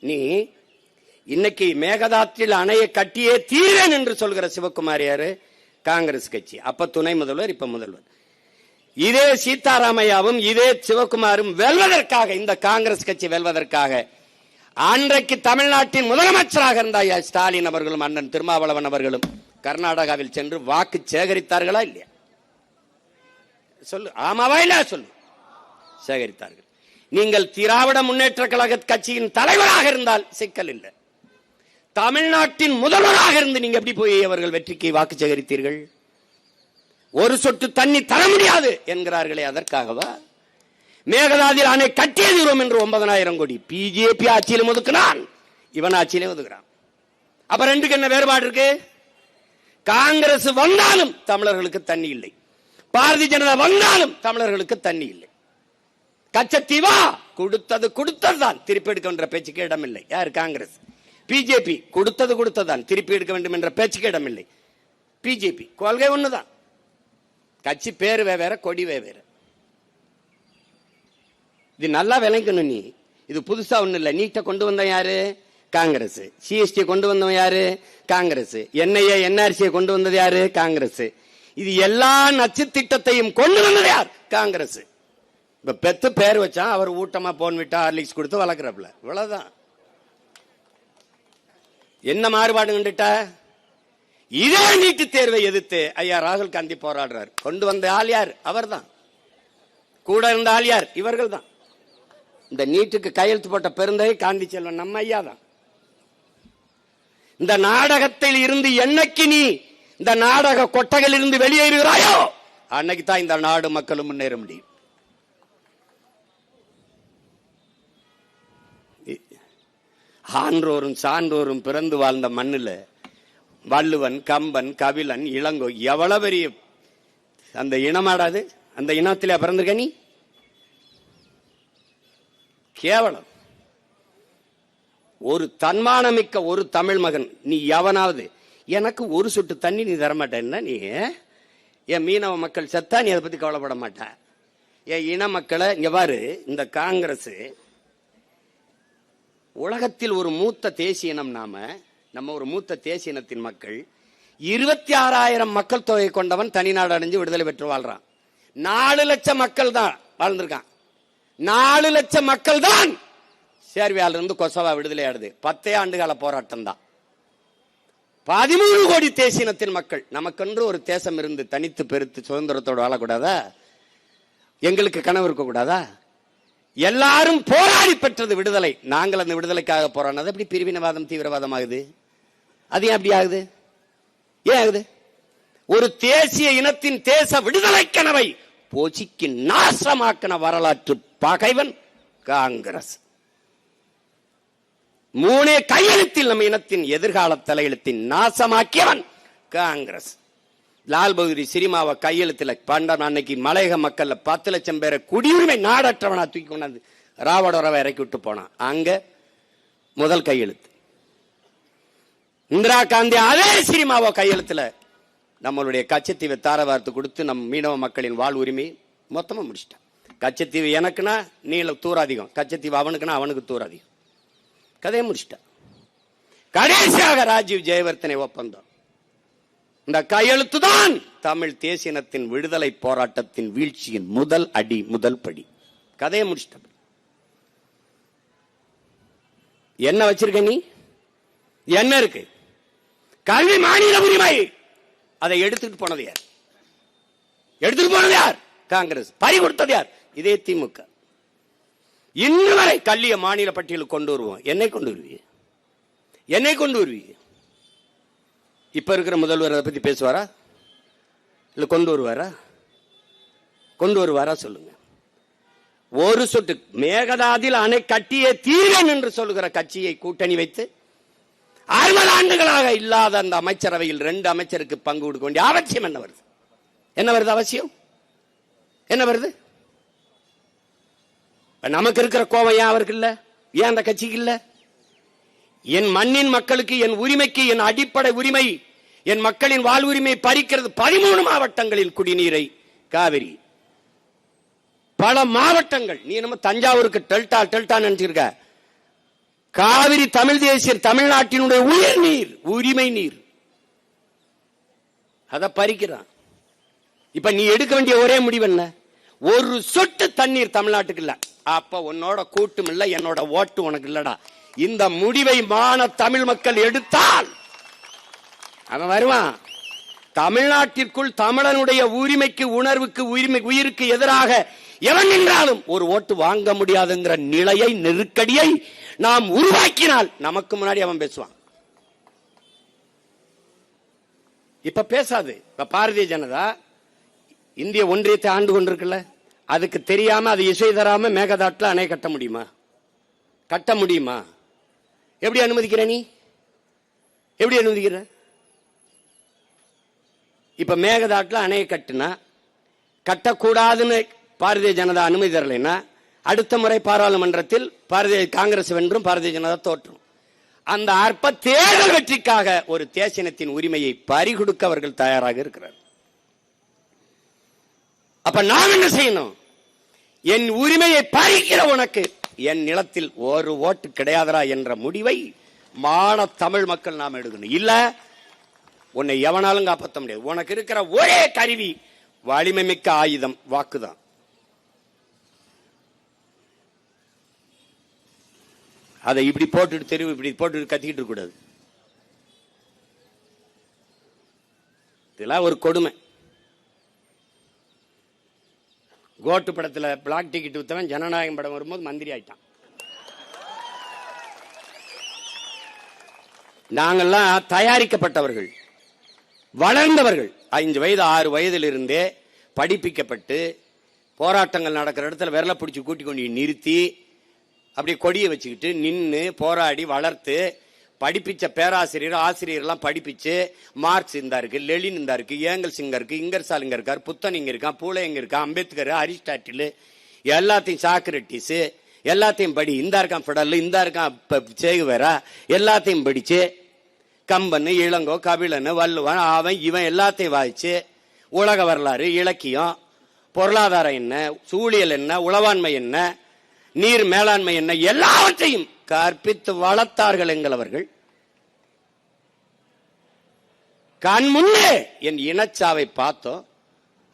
நீ இன்னைக்கு மேகதாத்தில் அணையை கட்டியே தீரேன் என்று சொல்கிற சிவகுமார் யாரு? காங்கிரஸ் கட்சி. அப்ப துணை முதல்வர், இப்ப முதல்வர். இதே சீதாராமையாவும் இதே சிவகுமாரும் வெல்வதற்காக, இந்த காங்கிரஸ் கட்சி வெல்வதற்காக அன்றைக்கு தமிழ்நாட்டின் முதலமைச்சராக இருந்த ஸ்டாலின் அவர்களும் அண்ணன் திருமாவளவன் அவர்களும் கர்நாடகாவில் சென்று வாக்கு சேகரித்தார்களா இல்லையா? சொல்லு, ஆமாவா இல்லையா? சொல்லு. சேகரித்தார்கள். நீங்கள் திராவிட முன்னேற்ற கழக கட்சியின் தலைவராக இருந்தால் சிக்கல் இல்லை. தமிழ்நாட்டின் முதல்வராக இருந்து நீங்க எப்படி போய் அவர்கள் வெற்றிக்கு வாக்கு சேகரித்தீர்கள்? ஒரு சொட்டு தண்ணி தர முடியாது என்கிறார்களே, அதற்காகவா? மேகதாதில் அணை கட்டியதும் என்று 9,000 கோடி பிஜேபி ஆட்சியிலும் ஒதுக்கினான், இவன் ஆட்சியிலே ஒதுக்குறான். அப்ப ரெண்டுக்கு என்ன வேறுபாடு இருக்கு? காங்கிரஸ் வந்தாலும் தமிழர்களுக்கு தண்ணி இல்லை, பாரதிய ஜனதா வந்தாலும் தமிழர்களுக்கு தண்ணி இல்லை. கச்சத்தீவா கொடுத்தது கொடுத்ததுதான், திருப்பி எடுக்க என்ற பேச்சுக்கு இடமில்லை. யார்? காங்கிரஸ். பிஜேபி கொடுத்தது கொடுத்ததான், திருப்பி எடுக்க வேண்டும் என்ற பேச்சுக்கு இடமில்லை. பிஜேபி கொள்கை ஒண்ணுதான், கட்சி பேரு வேற, கொடி வேற. இது நல்லா விளங்கணும். நீ இது புதுசா ஒண்ணு இல்ல. நீட்டை கொண்டு வந்த யாரு? காங்கிரஸ். சிஎஸ்டி கொண்டு வந்தவன் யாரு? காங்கிரஸ். என்ஐஏ என்ஆர்சியை கொண்டு வந்தது யாரு? காங்கிரஸ். இது எல்லா நச்சு திட்டத்தையும் கொண்டு வந்தது யார்? காங்கிரஸ். இப்ப பெத்து பேர் வச்சா அவர் ஊட்டமா போன் விட்டா ஹார்லிக்ஸ் கொடுத்து வளர்க்கிறப்பல, இவ்வளவுதான். என்ன மாறுபாடு கண்டுட்ட? இதே நீட்டு தேர்வை எதிர்த்து ஐயா ராகுல் காந்தி போராடுறார். கொண்டு வந்த ஆள் யார்? அவர் தான். கூட இருந்த ஆள் யார்? இவர்கள் தான். இந்த நீட்டுக்கு கையெழுத்து போட்ட பெருந்தகை காந்தி செல்வன் நம்ம ஐயா தான். இந்த நாடகத்தில் இருந்து என்னைக்கு நீ இந்த நாடக கொட்டகையில் இருந்து வெளியேறுகிறாயோ அன்னைக்கு தான் இந்த நாடு மக்களும் முன்னேற முடியும். ஆன்றோரும் சான்றோரும் பிறந்து வாழ்ந்த மண்ணில் வள்ளுவன், கம்பன், கபிலன், இளங்கோ எவ்வளவு பெரிய அந்த இனமாடாது? அந்த இனத்திலே பிறந்திருக்க நீ? கேவலம். ஒரு தன்மானமிக்க ஒரு தமிழ் மகன் நீ எவனாவது எனக்கு ஒரு சொட்டு தண்ணி நீ தரமாட்டேன்னா, நீ என் மீனவ மக்கள் செத்தா நீ அதை பத்தி கவலைப்பட மாட்ட. என் இன மக்களை இங்க பாரு. இந்த காங்கிரஸ் உலகத்தில் ஒரு மூத்த தேசிய இனம். நம்ம ஒரு மூத்த தேசிய இனத்தின் மக்கள். 26,000 மக்கள் தொகை கொண்டவன் தனிநாடு அடைஞ்சு விடுதலை பெற்று வாழ்றான். 4 லட்சம் மக்கள் தான் வாழ்ந்திருக்கான். 4 லட்சம் மக்கள் தான் சேர்பியால இருந்து கொசவா விடுதலை ஆடுது. 10 ஆண்டுகால போராட்டம் தான். 13 கோடி தேசிய இனத்தின் மக்கள். நமக்கென்று ஒரு தேசம் இருந்து தனித்து பெருத்து சுதந்திரத்தோடு வாழக்கூடாதா? எங்களுக்கு கனவு இருக்க கூடாதா? எல்லாரும் போராடி பெற்றது விடுதலை. நாங்கள் அந்த விடுதலைக்காக போராடினது எப்படி பிரிவினவாதம், தீவிரவாதம் ஆகுது? அது ஏன் அப்படி ஆகுது? ஏன் ஆகுது? ஒரு தேசிய இனத்தின் தேச விடுதலை கனவை போச்சிக்கு நாசமாக்கின வரலாற்று பகைவன் காங்கிரஸ். 3 கையெழுத்தில் நம்ம இனத்தின் எதிர்கால தலையெழுத்தின் நாசமாக்கியவன் காங்கிரஸ். லால் பகதூரி சினிமாவை கையெழுத்துல பண்டம் அன்னைக்கு மலையக மக்கள்ல 10 லட்சம் பேரை குடியுரிமை நாடற்றவனா தூக்கி கொண்டாந்து ராவடோரவை இறக்கி விட்டு போனான். அங்க முதல் கையெழுத்து. இந்திரா காந்தி அதே சினிமாவை கையெழுத்துல நம்மளுடைய கச்சத்தீவை தாரவார்த்து கொடுத்து நம் மீனவ மக்களின் வாழ் உரிமை மொத்தமா முடிச்சிட்டான். கச்சத்தீவு எனக்குன்னா நீல தூராதிகம், கச்சத்தீவு அவனுக்குன்னா அவனுக்கு தூராதிகம். கதையை முடிச்சிட்டான். கடைசியாக ராஜீவ் ஜெயவர்தனை ஒப்பந்தம். இந்த கையெழுத்து தான் தமிழ் தேசியனத்தின் விடுதலை போராட்டத்தின் வீழ்ச்சியின் முதல் அடி, முதல் படி. கதையை முடிச்சிட்ட. என்ன வச்சிருக்க நீ? என்ன இருக்கு? கல்வி மாநில உரிமை. அதை எடுத்துட்டு போனது யார்? எடுத்துட்டு போனது யார்? காங்கிரஸ். பறி கொடுத்தது யார்? இதே திமுக. இன்று வரை கல்விய மாநில பட்டியலுக்கு கொண்டு வருவோம். என்னை கொண்டு வருவீங்க? என்னை கொண்டு வருவீங்க? இப்ப இருக்கிற முதல்வர் அதை பத்தி பேசுவாரா? இல்ல கொண்டு வருவாரா? கொண்டு வருவாரா சொல்லுங்க. ஒரு சொட்டு மேகதாதில் அணை கட்டியே தீரன் என்று சொல்லுகிற கட்சியை கூட்டணி வைத்து 60 ஆண்டுகளாக இல்லாத அந்த அமைச்சரவையில் 2 அமைச்சருக்கு பங்கு கொடுக்க வேண்டிய அவசியம் என்ன வருது? என்ன வருது அவசியம்? என்ன வருது? நமக்கு இருக்கிற கோபம் ஏன் அவருக்கு இல்ல? ஏன் அந்த கட்சிக்கு இல்ல? என் மண்ணின் மக்களுக்கு, என் உரிமைக்கு, என் அடிப்படை உரிமை, என் மக்களின் வாழ்வுரிமை பறிக்கிறது. 13 மாவட்டங்களில் குடிநீரை காவிரி, பல மாவட்டங்கள். நீ நம்ம தஞ்சாவூருக்கு டெல்டா நினைச்சிருக்க. காவிரி தமிழ் தேசிய தமிழ்நாட்டினுடைய உயிர் நீர், உரிமை நீர், அதை பறிக்கிறான். இப்ப நீ எடுக்க வேண்டிய ஒரே முடிவு என்ன? ஒரு சொட்டு தண்ணீர் தமிழ்நாட்டுக்கு இல்ல. அப்ப உன்னோட கூட்டும் இல்ல, என்னோட ஓட்டு உனக்கு இல்லடா. இந்த முடிவை மான தமிழ் மக்கள் எடுத்தால் அவன் வருவான். தமிழ்நாட்டிற்குள் தமிழனுடைய உரிமைக்கு, உணர்வுக்கு, உயிருக்கு எதிராக எவன் நின்றாலும் ஒரு ஓட்டு வாங்க முடியாதுங்கிற நிலையை, நெருக்கடியை நாம் உருவாக்கினால் நமக்கு முன்னாடி அவன் பேசுவான். இப்ப பேசாது. இப்ப பாரதிய ஜனதா இந்திய ஒன்றியத்தை ஆண்டு கொண்டிருக்குல்ல, அதுக்கு தெரியாம அது இசை தராம மேகதாட்டுல அணை கட்ட முடியுமா? கட்ட முடியுமா? எப்படி அனுமதிக்கிற நீ? எப்படி அனுமதிக்கிற? இப்ப மேகதாட்டுல அணையை கட்டுனா, கட்டக்கூடாதுன்னு பாரதிய ஜனதா அனுமதி தரலைன்னா அடுத்த முறை பாராளுமன்றத்தில் காங்கிரஸ் வென்றும் பாரதிய ஜனதா தோற்றும். அந்த அற்ப தேர்தல் வெற்றிக்காக ஒரு தேசியத்தின் உரிமையை பறிகொடுக்க அவர்கள் தயாராக இருக்கிறார். அப்ப நாம் என்ன செய்யணும்? என் உரிமையை பறிக்கிற உனக்கு என் நிலத்தில் ஒரு ஓட்டு கிடையாதரா என்ற முடிவை மான தமிழ் மக்கள் நாம் எடுக்கணும். இல்ல உன்னை எவனாலும் காப்பாற்ற முடியாது. உனக்கு இருக்கிற ஒரே கருவி, வலிமை மிக்க ஆயுதம், வாக்குதான். அதை இப்படி போட்டு தெருவு இப்படி போட்டு கத்திக்கிட்டு இருக்க கூடாது. இதெல்லாம் ஒரு கொடுமை. கோட்டு படத்துல பிளாக் டிக்கெட் வித்தவன் ஜனநாயகம் படம் வரும்போது மந்திரி ஆயிட்டான். நாங்கெல்லாம் தயாரிக்கப்பட்டவர்கள், வளர்ந்தவர்கள். 5 வயது 6 வயதில் இருந்தே படிப்பிக்கப்பட்டு போராட்டங்கள் நடக்கிற இடத்துல விரல பிடிச்சி கூட்டி கொண்டு நிறுத்தி அப்படி கொடியை வச்சுக்கிட்டு நின்று போராடி வளர்த்து படிப்பிச்ச பேராசிரியர் ஆசிரியர்லாம் படிப்பிச்சு மார்க்ஸ் இந்த இருக்கு, லெலின் இந்த இருக்கு, ஏங்கல்ஸ் இங்க இருக்கு, இங்கர்சால் இங்க இருக்காரு, புத்தன் இங்க இருக்கான், பூலே இங்க இருக்கான், அம்பேத்கர், அரிஸ்டாட்டில், எல்லாத்தையும் சாக்ரட்டிஸ் எல்லாத்தையும் படி. இந்த இருக்கான் பிடல், இந்த இருக்கான் சேகுவேரா, எல்லாத்தையும் படிச்சு கம்பன், இளங்கோ, கபிலன், வள்ளுவன், அவன் இவன் எல்லாத்தையும் வாய்ச்சு உலக வரலாறு, இலக்கியம், பொருளாதாரம் என்ன, சூழியல் என்ன, உளவாண்மை என்ன, நீர் மேலாண்மை என்ன, எல்லாவற்றையும் கற்பித்து வளர்த்தார்கள் எங்களவர்கள். கண் முன்னே என் இனச்சாவை பார்த்தோம்.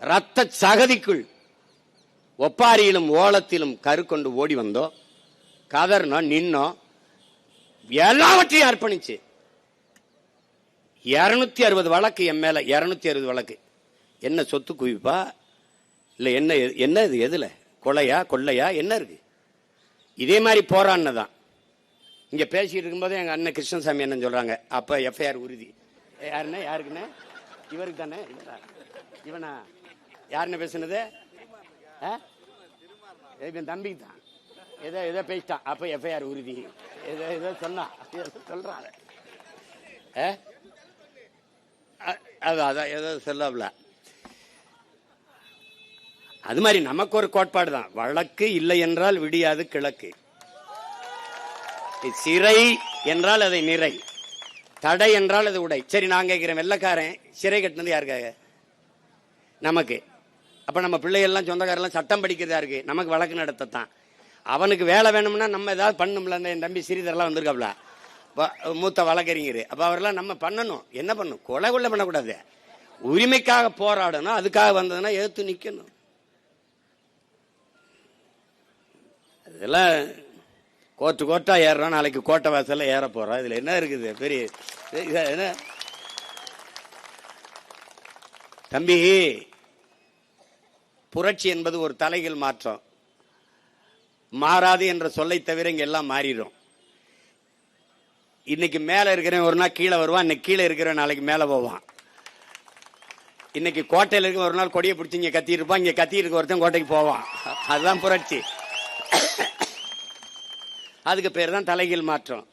ரத்த சகதிக்குள் ஒப்பாரியிலும் ஓலத்திலும் கரு கொண்டு ஓடி வந்தோம். கதர்னோம், நின்னோம், எல்லாவற்றையும் அர்ப்பணிச்சு 260 வழக்கு என் மேல. 260 வழக்கு. என்ன சொத்து குவிப்பா இல்ல என்ன இது? எதுல கொலையா கொள்ளையா என்ன இருக்கு? இதே மாதிரி போராடினதான். இங்க பேசிட்டு இருக்கும்போது எங்க அண்ணன் கிருஷ்ணசாமி என்ன சொல்றாங்க, அப்ப எஃப்ஐஆர் உறுதி. யாருன்னா யாருக்குன்னு? இவருக்கு தானே. இவனா யாருன்னு பேசுனது? என் தம்பிக்கு தான். ஏதோ பேசிட்டான். அப்ப எஃப்ஐஆர் உறுதி. ஏதோ சொன்னா சொல்றாங்க. அதான் ஏதோ சொல்லல. அது மாதிரி நமக்கு ஒரு கோட்பாடு தான். வழக்கு இல்லை என்றால் விடியாது கிழக்கு. சிறை என்றால் அதை நிறை, தடை என்றால் அது உடை. சரி, நான் கேட்கிறேன், வெள்ளக்காரன் சிறை கட்டினது யாருக்காக? நமக்கு. அப்ப நம்ம பிள்ளைகள்லாம் சொந்தக்காரெல்லாம் சட்டம் படிக்கிறதா இருக்கு, நமக்கு வழக்கு நடத்தத்தான். அவனுக்கு வேலை வேணும்னா நம்ம ஏதாவது பண்ணணும்ல. என் தம்பி ஸ்ரீதர்லாம் வந்திருக்காப்ல, மூத்த வழக்கறிஞர். அப்ப அவரெல்லாம் நம்ம பண்ணணும். என்ன பண்ணணும்? கொலை பண்ணக்கூடாது, உரிமைக்காக போராடணும். அதுக்காக வந்ததுன்னா எதிர்த்து நிக்கணும். இதெல்லாம் கோட்டா ஏறுறோம், நாளைக்கு கோட்டை வாசல்ல ஏற போறோம். இதுல என்ன இருக்குது பெரிய? என்ன தம்பி, புரட்சி என்பது ஒரு தலைகீழ் மாற்றம். மாறாது என்ற சொல்லை தவிர இங்க எல்லாம் மாறிடும். இன்னைக்கு மேல இருக்கிறவன் ஒரு நாள் கீழே வருவான், இன்னைக்கு கீழே இருக்கிறவன் நாளைக்கு மேல போவான். இன்னைக்கு கோட்டையில் இருக்க ஒரு நாள் கொடியை பிடிச்சி இங்க கத்தி இருப்பான், இங்க கத்தி இருக்க ஒருத்தன் கோட்டைக்கு போவான். அதுதான் புரட்சி. அதுக்கு பேர் தான் தலைகீழ் மாற்றம்.